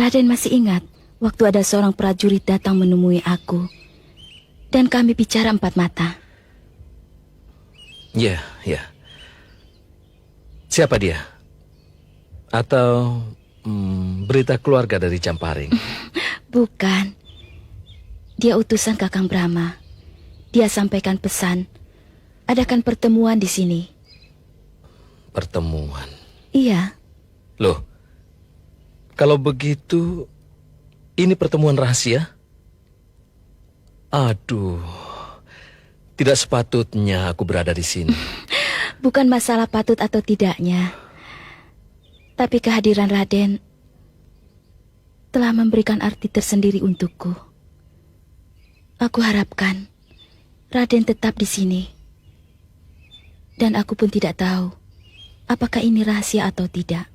Raden masih ingat waktu ada seorang prajurit datang menemui aku dan kami bicara empat mata. Ya, ya. Siapa dia? Atau berita keluarga dari Camparing? Bukan. Dia utusan Kakang Brahma. Dia sampaikan pesan, adakan pertemuan di sini. Pertemuan? Iya. Loh, kalau begitu, ini pertemuan rahasia? Aduh, tidak sepatutnya aku berada di sini. Bukan masalah patut atau tidaknya, tapi kehadiran Raden telah memberikan arti tersendiri untukku. Aku harapkan Raden tetap di sini. Dan aku pun tidak tahu apakah ini rahasia atau tidak.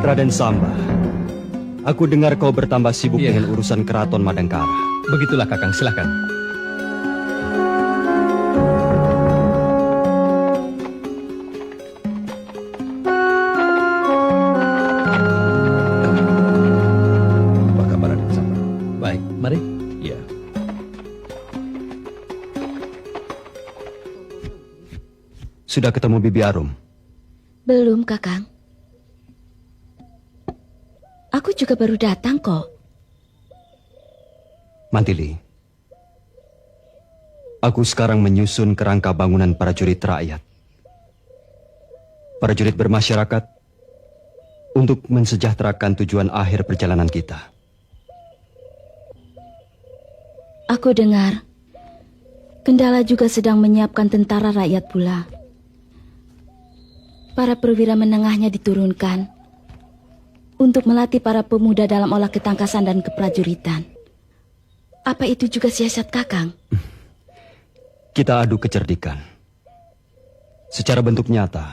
Raden Samba, aku dengar kau bertambah sibuk dengan urusan keraton Madangkara. Begitulah Kakang, silakan. Apa kabar Raden Samba? Baik, mari. Ya. Sudah ketemu Bibi Arum? Belum, Kakang. Aku juga baru datang kok. Mantili, aku sekarang menyusun kerangka bangunan prajurit rakyat. Prajurit bermasyarakat untuk mensejahterakan tujuan akhir perjalanan kita. Aku dengar Kendala juga sedang menyiapkan tentara rakyat pula. Para perwira menengahnya diturunkan untuk melatih para pemuda dalam olah ketangkasan dan keprajuritan. Apa itu juga siasat Kakang? Kita adu kecerdikan. Secara bentuk nyata,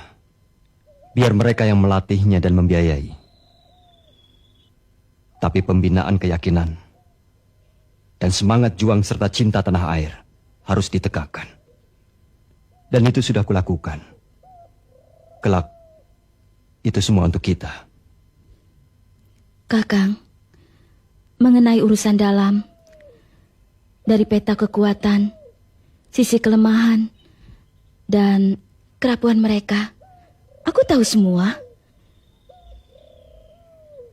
biar mereka yang melatihnya dan membiayai. Tapi pembinaan keyakinan dan semangat juang serta cinta tanah air harus ditegakkan. Dan itu sudah kulakukan. Kelak, itu semua untuk kita. Kakang, mengenai urusan dalam, dari peta kekuatan, sisi kelemahan, dan kerapuan mereka, aku tahu semua.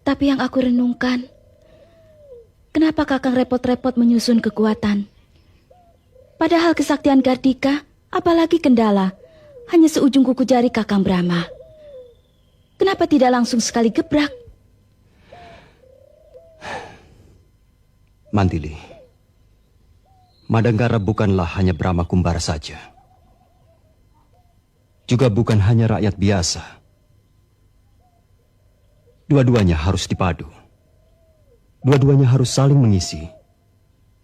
Tapi yang aku renungkan, kenapa Kakang repot-repot menyusun kekuatan? Padahal kesaktian Gardika, apalagi Kendala, hanya seujung kuku jari Kakang Brahma. Kenapa tidak langsung sekali gebrak? Mantili, Madangkara bukanlah hanya Brahma Kumbara saja. Juga bukan hanya rakyat biasa. Dua-duanya harus dipadu. Dua-duanya harus saling mengisi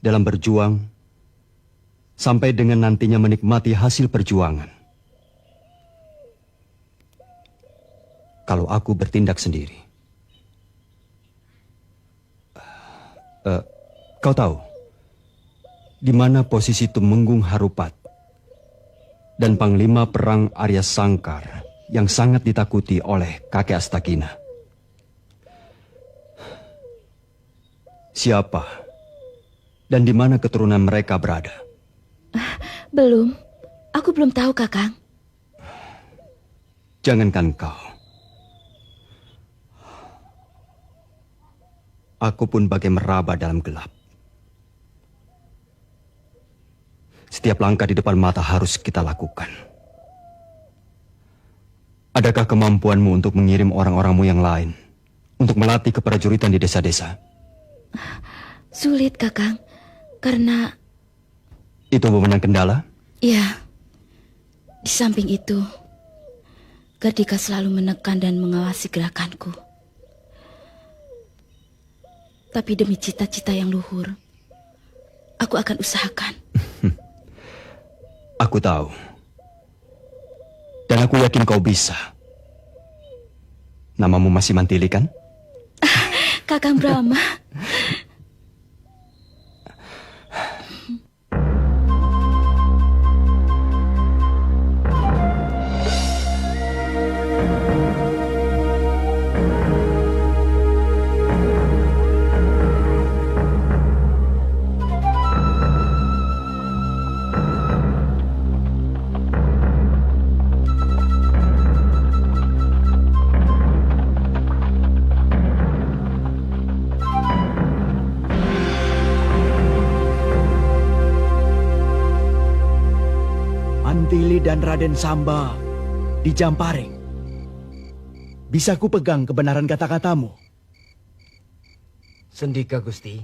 dalam berjuang sampai dengan nantinya menikmati hasil perjuangan. Kalau aku bertindak sendiri, kau tahu di mana posisi Tumenggung Harupat dan Panglima Perang Arya Sangkar yang sangat ditakuti oleh kakek Astakina? Siapa dan di mana keturunan mereka berada? Belum, aku belum tahu Kakang. Jangankan kau, aku pun bagai meraba dalam gelap. Setiap langkah di depan mata harus kita lakukan. Adakah kemampuanmu untuk mengirim orang-orangmu yang lain untuk melatih keprajuritan di desa-desa? Sulit Kakang, karena... Itu wewenang Kendala? Ya, di samping itu, Gardika selalu menekan dan mengawasi gerakanku. Tapi demi cita-cita yang luhur, aku akan usahakan. Aku tahu. Dan aku yakin kau bisa. Namamu masih Mantili, kan? Kakang Brahma. Mantili dan Raden Samba di Jamparing. Bisa ku pegang kebenaran kata-katamu? Sendika, Gusti.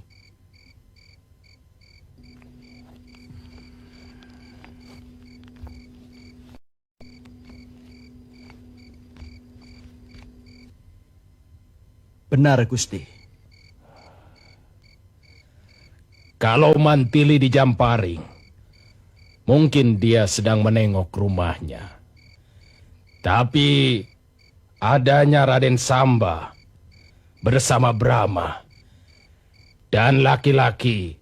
Benar, Gusti. Kalau Mantili di Jamparing, mungkin dia sedang menengok rumahnya. Tapi adanya Raden Samba bersama Brahma dan laki-laki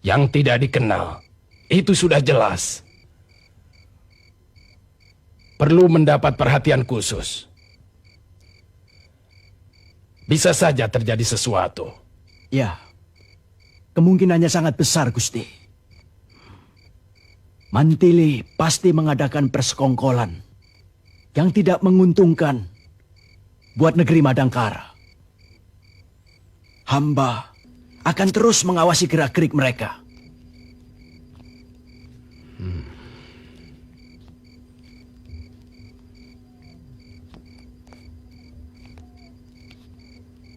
yang tidak dikenal, itu sudah jelas. Perlu mendapat perhatian khusus. Bisa saja terjadi sesuatu. Ya, kemungkinannya sangat besar, Gusti. Mantili pasti mengadakan persekongkolan yang tidak menguntungkan buat negeri Madangkara. Hamba akan terus mengawasi gerak-gerik mereka.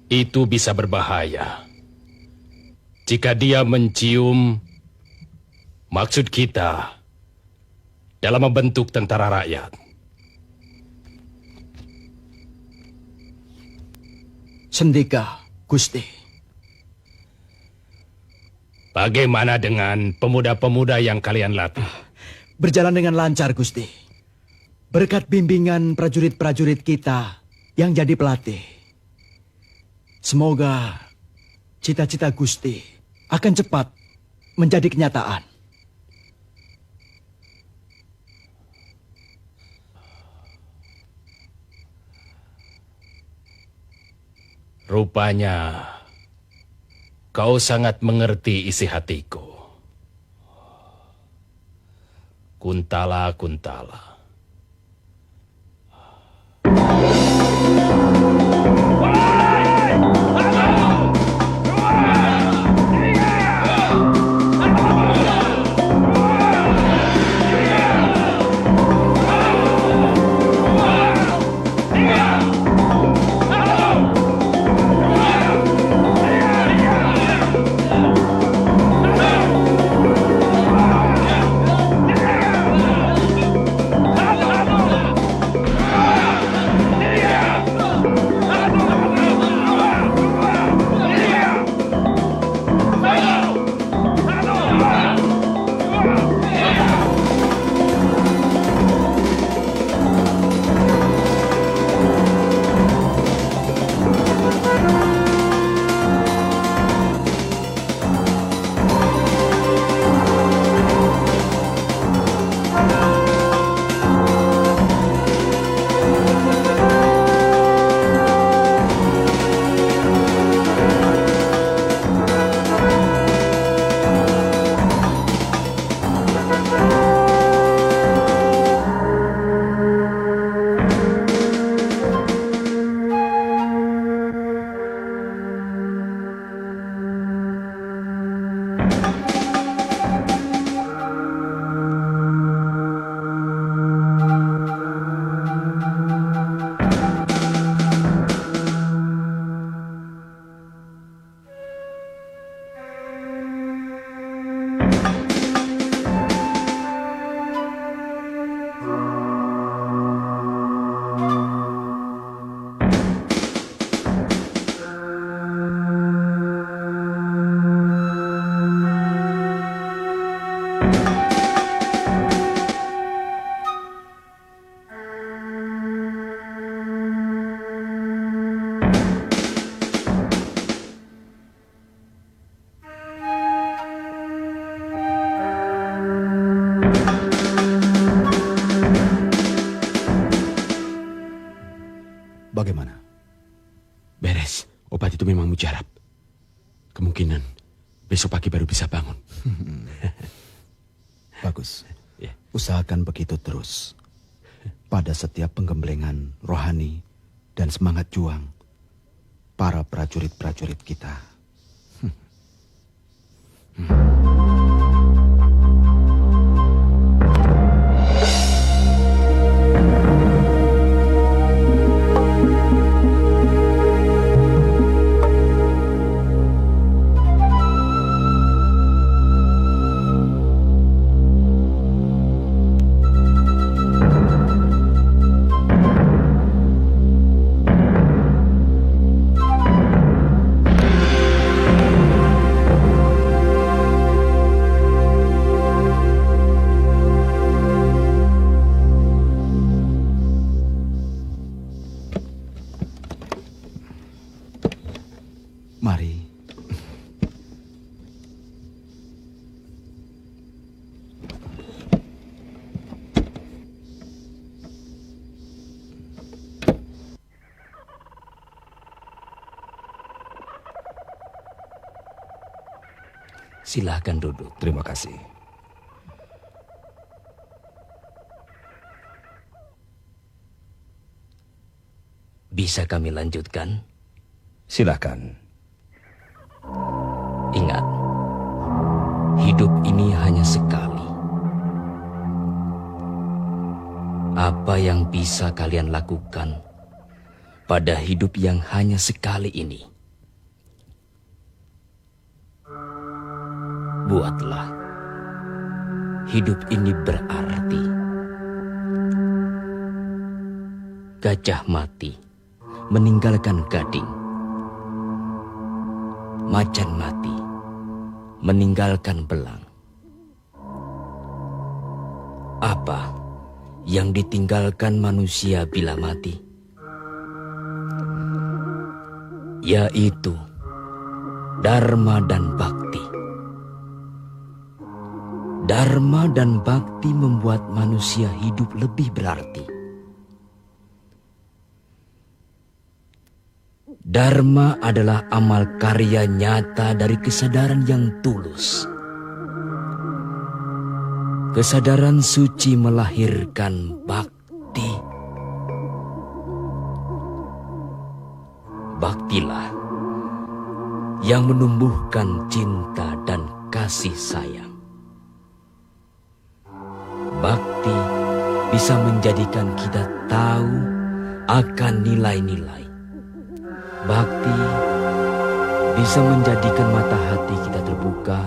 Itu bisa berbahaya. Jika dia mencium maksud kita dalam membentuk tentara rakyat. Sendika, Gusti. Bagaimana dengan pemuda-pemuda yang kalian latih? Berjalan dengan lancar, Gusti. Berkat bimbingan prajurit-prajurit kita yang jadi pelatih. Semoga cita-cita Gusti akan cepat menjadi kenyataan. Rupanya kau sangat mengerti isi hatiku. Kuntala, Kuntala. Bagaimana? Beres. Obat itu memang mujarab. Kemungkinan besok pagi baru bisa bangun. Bagus. Ya. Usahakan begitu terus. Pada setiap penggemblengan rohani dan semangat juang para prajurit-prajurit kita. Silahkan duduk. Terima kasih. Bisa kami lanjutkan? Silahkan. Ingat, hidup ini hanya sekali. Apa yang bisa kalian lakukan pada hidup yang hanya sekali ini? Buatlah hidup ini berarti. Gajah mati meninggalkan gading. Macan mati meninggalkan belang. Apa yang ditinggalkan manusia bila mati? Yaitu dharma dan bakti. Dharma dan bakti membuat manusia hidup lebih berarti. Dharma adalah amal karya nyata dari kesadaran yang tulus. Kesadaran suci melahirkan bakti. Baktilah yang menumbuhkan cinta dan kasih sayang. Bakti bisa menjadikan kita tahu akan nilai-nilai. Bakti bisa menjadikan mata hati kita terbuka,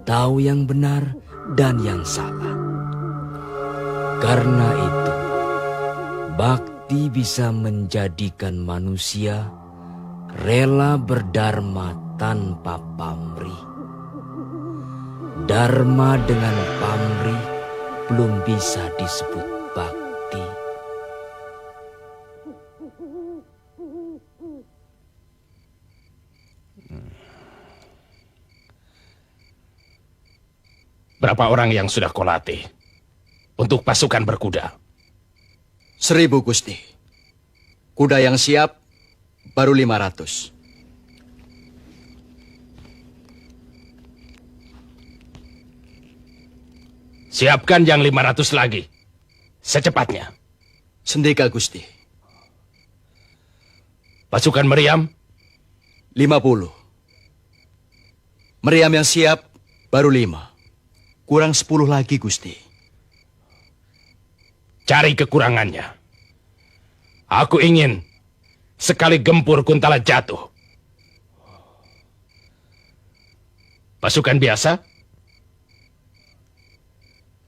tahu yang benar dan yang salah. Karena itu, bakti bisa menjadikan manusia rela berdharma tanpa pamrih. Dharma dengan pamrih belum bisa disebut bakti. Berapa orang yang sudah kau latih untuk pasukan berkuda? 1000, Gusti. Kuda yang siap baru 500. Siapkan yang 500 lagi. Secepatnya. Sendika, Gusti. Pasukan meriam? 50. Meriam yang siap baru 5. Kurang 10 lagi, Gusti. Cari kekurangannya. Aku ingin sekali gempur Kuntala jatuh. Pasukan biasa?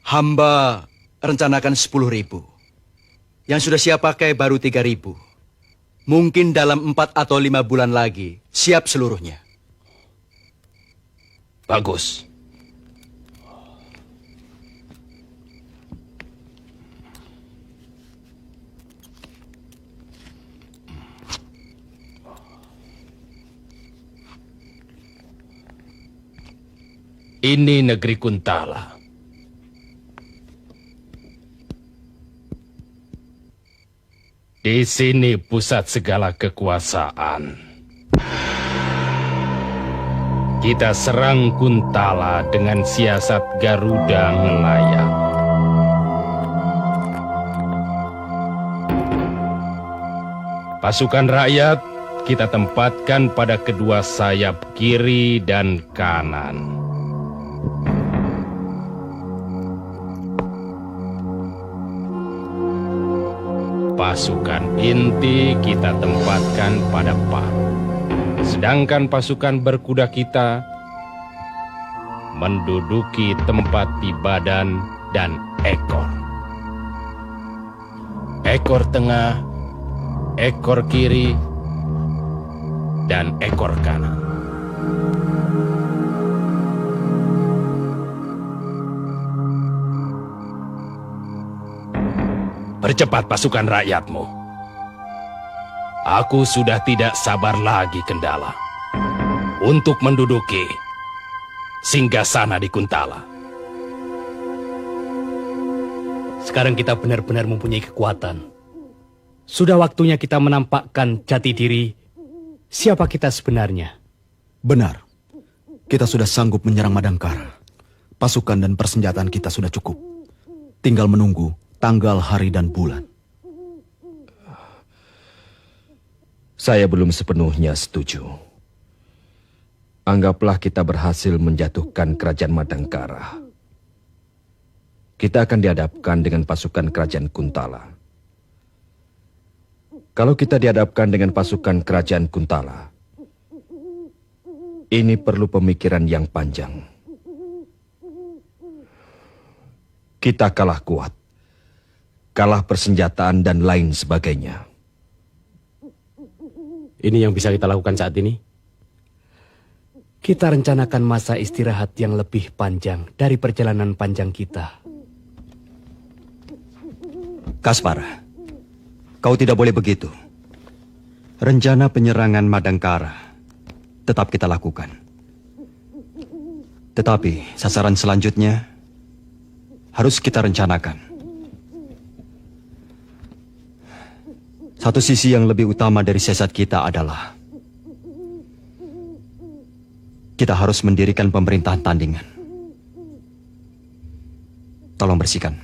Hamba rencanakan 10.000. Yang sudah siap pakai baru 3.000. Mungkin dalam 4 atau 5 bulan lagi siap seluruhnya. Bagus. Ini negeri Kuntala. Di sini pusat segala kekuasaan. Kita serang Kuntala dengan siasat Garuda Ngelayang. Pasukan rakyat kita tempatkan pada kedua sayap kiri dan kanan. Pasukan inti kita tempatkan pada paru. Sedangkan pasukan berkuda kita menduduki tempat di badan dan ekor. Ekor tengah, ekor kiri, dan ekor kanan. Percepat pasukan rakyatmu. Aku sudah tidak sabar lagi, Kendala, untuk menduduki singgasana di Kuntala. Sekarang kita benar-benar mempunyai kekuatan. Sudah waktunya kita menampakkan jati diri siapa kita sebenarnya. Benar. Kita sudah sanggup menyerang Madangkara. Pasukan dan persenjataan kita sudah cukup. Tinggal menunggu tanggal, hari, dan bulan. Saya belum sepenuhnya setuju. Anggaplah kita berhasil menjatuhkan kerajaan Madangkara. Kita akan dihadapkan dengan pasukan kerajaan Kuntala. Kalau kita dihadapkan dengan pasukan kerajaan Kuntala, ini perlu pemikiran yang panjang. Kita kalah kuat, kalah persenjataan dan lain sebagainya. Ini yang bisa kita lakukan saat ini. Kita rencanakan masa istirahat yang lebih panjang dari perjalanan panjang kita. Kaspar, kau tidak boleh begitu. Rencana penyerangan Madangkara tetap kita lakukan. Tetapi sasaran selanjutnya harus kita rencanakan. Satu sisi yang lebih utama dari siasat kita adalah kita harus mendirikan pemerintahan tandingan. Tolong bersihkan.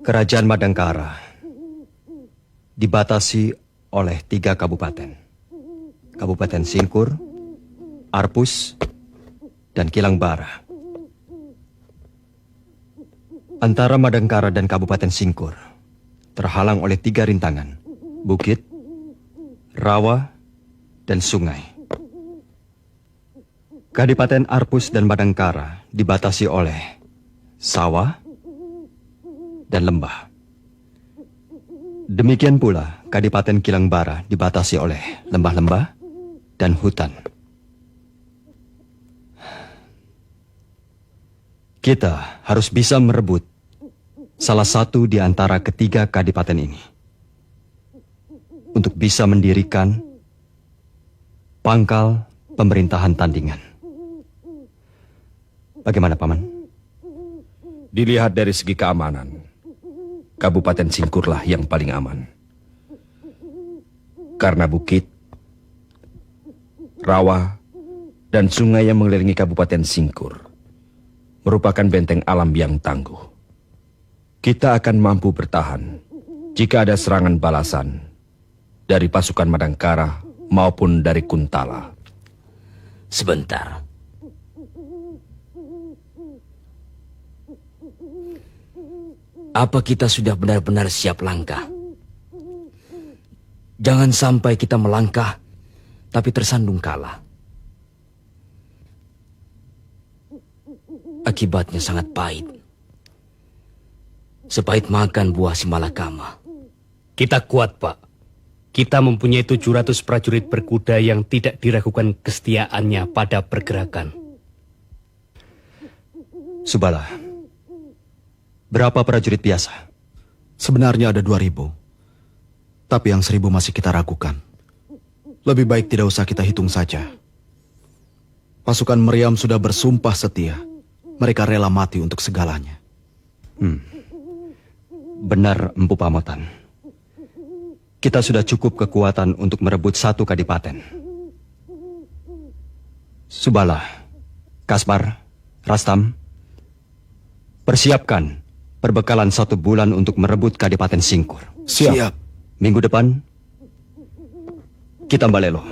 Kerajaan Madangkara dibatasi oleh 3 kabupaten. Kabupaten Singkur, Arpus, dan Kilangbara. Antara Madangkara dan Kabupaten Singkur terhalang oleh 3 rintangan, bukit, rawa, dan sungai. Kadipaten Arpus dan Madangkara dibatasi oleh sawah dan lembah. Demikian pula Kadipaten Kilangbara dibatasi oleh lembah-lembah dan hutan. Kita harus bisa merebut salah satu di antara ketiga kadipaten ini untuk bisa mendirikan pangkal pemerintahan tandingan. Bagaimana, Paman? Dilihat dari segi keamanan, Kabupaten Singkurlah yang paling aman. Karena bukit, rawa, dan sungai yang mengelilingi Kabupaten Singkur merupakan benteng alam yang tangguh. Kita akan mampu bertahan jika ada serangan balasan dari pasukan Madangkara maupun dari Kuntala. Sebentar. Apa kita sudah benar-benar siap langkah? Jangan sampai kita melangkah, tapi tersandung kalah. Akibatnya sangat pahit. Sepahit makan buah si malakama. Kita kuat, Pak. Kita mempunyai 700 prajurit berkuda yang tidak diragukan kesetiaannya pada pergerakan. Subala, berapa prajurit biasa? Sebenarnya ada 2.000. Tapi yang 1.000 masih kita ragukan. Lebih baik tidak usah kita hitung saja. Pasukan Meriam sudah bersumpah setia. Mereka rela mati untuk segalanya. Benar, Empu Pamotan. Kita sudah cukup kekuatan untuk merebut 1 kadipaten. Subala, Kaspar, Rastam, persiapkan perbekalan 1 bulan untuk merebut Kadipaten Singkur. Siap. Minggu depan, kita Balelo.